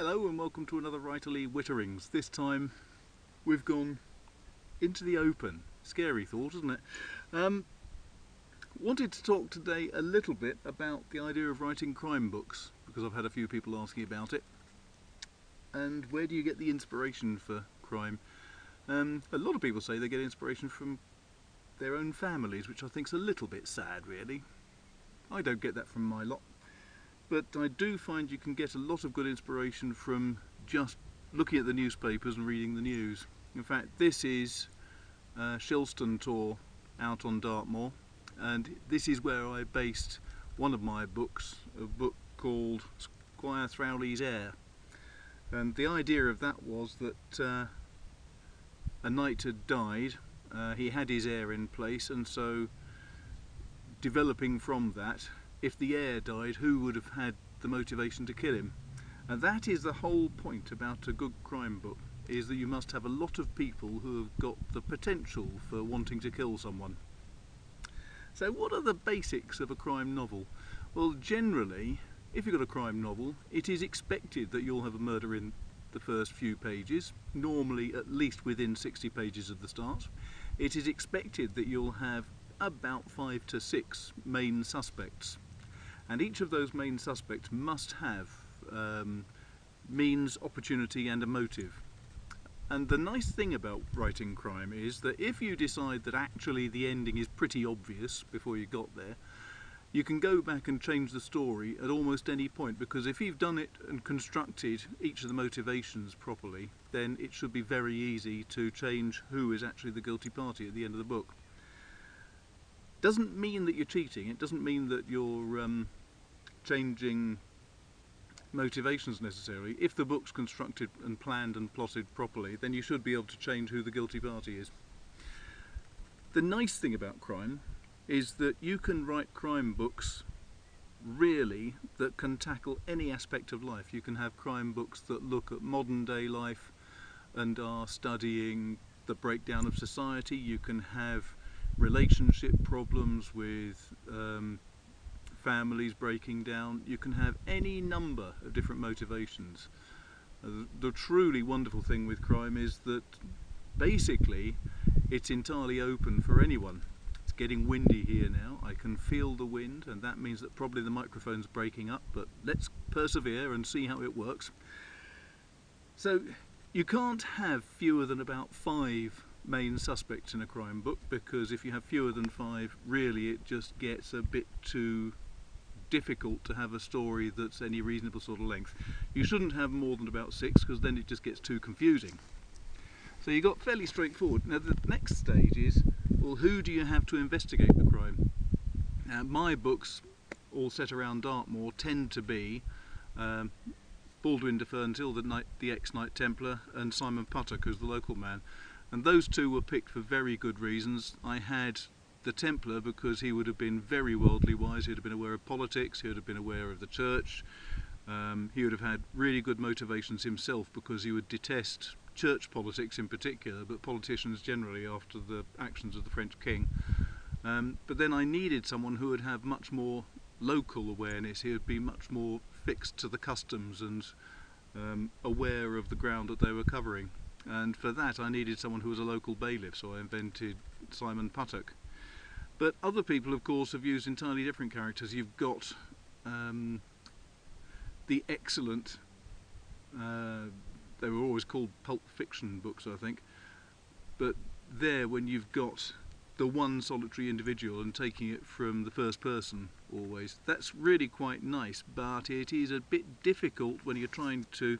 Hello and welcome to another Writerly Witterings. This time we've gone into the open. Scary thought, isn't it? Wanted to talk today a little bit about the idea of writing crime books, because I've had a few people asking about it. And where do you get the inspiration for crime? A lot of people say they get inspiration from their own families, which I think is a little bit sad, really. I don't get that from my lot. But I do find you can get a lot of good inspiration from just looking at the newspapers and reading the news. In fact, this is Shilston tour out on Dartmoor, and this is where I based one of my books, a book called Squire Throwley's Heir. And the idea of that was that a knight had died, he had his heir in place, and so developing from that, if the heir died, who would have had the motivation to kill him? And that is the whole point about a good crime book, is that you must have a lot of people who have got the potential for wanting to kill someone. So what are the basics of a crime novel? Well, generally, if you've got a crime novel, it is expected that you'll have a murder in the first few pages, normally at least within 60 pages of the start. It is expected that you'll have about 5 to 6 main suspects. And each of those main suspects must have means, opportunity and a motive. And the nice thing about writing crime is that if you decide that actually the ending is pretty obvious before you got there, you can go back and change the story at almost any point, because if you've done it and constructed each of the motivations properly, then it should be very easy to change who is actually the guilty party at the end of the book. Doesn't mean that you're cheating, it doesn't mean that you're changing motivations necessarily. If the book's constructed and planned and plotted properly, then you should be able to change who the guilty party is. The nice thing about crime is that you can write crime books really that can tackle any aspect of life. You can have crime books that look at modern day life and are studying the breakdown of society. You can have relationship problems with families breaking down. You can have any number of different motivations. The truly wonderful thing with crime is that basically it's entirely open for anyone. It's getting windy here now. I can feel the wind, and that means that probably the microphone's breaking up, but let's persevere and see how it works. So you can't have fewer than about 5 main suspects in a crime book, because if you have fewer than 5, really it just gets a bit too difficult to have a story that's any reasonable sort of length. You shouldn't have more than about 6, because then it just gets too confusing. So you got fairly straightforward. Now the next stage is, well, who do you have to investigate the crime? Now my books, all set around Dartmoor, tend to be Baldwin de Ferntil, the ex-Knight Templar, and Simon Puttock, who's the local man. And those two were picked for very good reasons. I had the Templar because he would have been very worldly wise, he would have been aware of politics, he would have been aware of the church, he would have had really good motivations himself because he would detest church politics in particular, but politicians generally after the actions of the French king. But then I needed someone who would have much more local awareness, he would be much more fixed to the customs and aware of the ground that they were covering. And for that I needed someone who was a local bailiff, so I invented Simon Puttock. But other people, of course, have used entirely different characters. You've got the excellent, they were always called pulp fiction books, I think, but there when you've got the one solitary individual and taking it from the first person always, that's really quite nice, but it is a bit difficult when you're trying to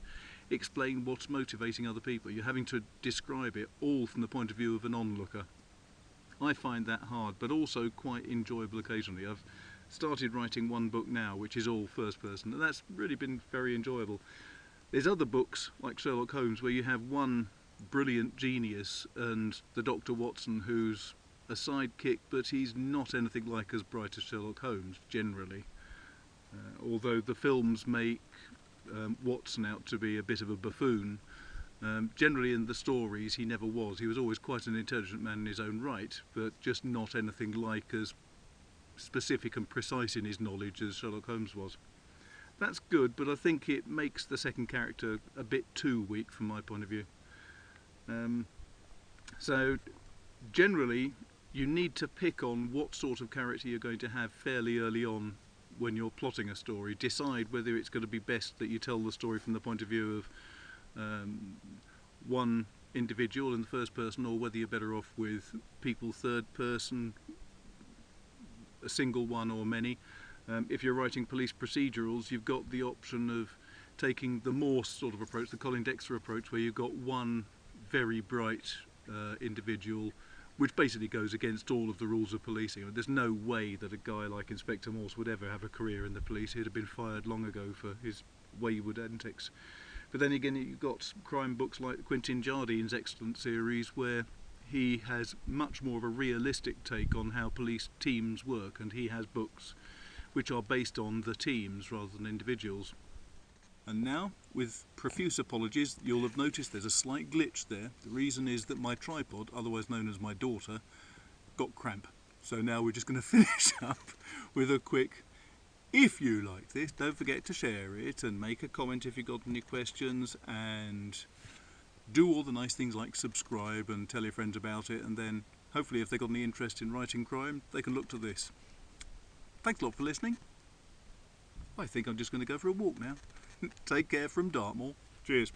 explain what's motivating other people. You're having to describe it all from the point of view of an onlooker. I find that hard, but also quite enjoyable occasionally. I've started writing one book now which is all first person, and that's really been very enjoyable. There's other books like Sherlock Holmes where you have one brilliant genius and the Dr. Watson who's a sidekick, but he's not anything like as bright as Sherlock Holmes generally. Although the films make Watson out to be a bit of a buffoon, generally in the stories he never was. He was always quite an intelligent man in his own right, but just not anything like as specific and precise in his knowledge as Sherlock Holmes was. That's good, but I think it makes the second character a bit too weak from my point of view. So generally you need to pick on what sort of character you're going to have fairly early on when you're plotting a story. Decide whether it's going to be best that you tell the story from the point of view of one individual in the first person, or whether you're better off with people third person, a single one or many. If you're writing police procedurals, you've got the option of taking the Morse sort of approach, the Colin Dexter approach, where you've got one very bright individual, which basically goes against all of the rules of policing. I mean, there's no way that a guy like Inspector Morse would ever have a career in the police. He'd have been fired long ago for his wayward antics. But then again, you've got crime books like Quentin Jardine's excellent series, where he has much more of a realistic take on how police teams work, and he has books which are based on the teams rather than individuals. And now, with profuse apologies, you'll have noticed there's a slight glitch there. The reason is that my tripod, otherwise known as my daughter, got cramp. So now we're just going to finish up with a quick, if you like this, don't forget to share it and make a comment if you've got any questions, and do all the nice things like subscribe and tell your friends about it, and then hopefully if they've got any interest in writing crime, they can look to this. Thanks a lot for listening. I think I'm just going to go for a walk now. Take care from Dartmoor. Cheers.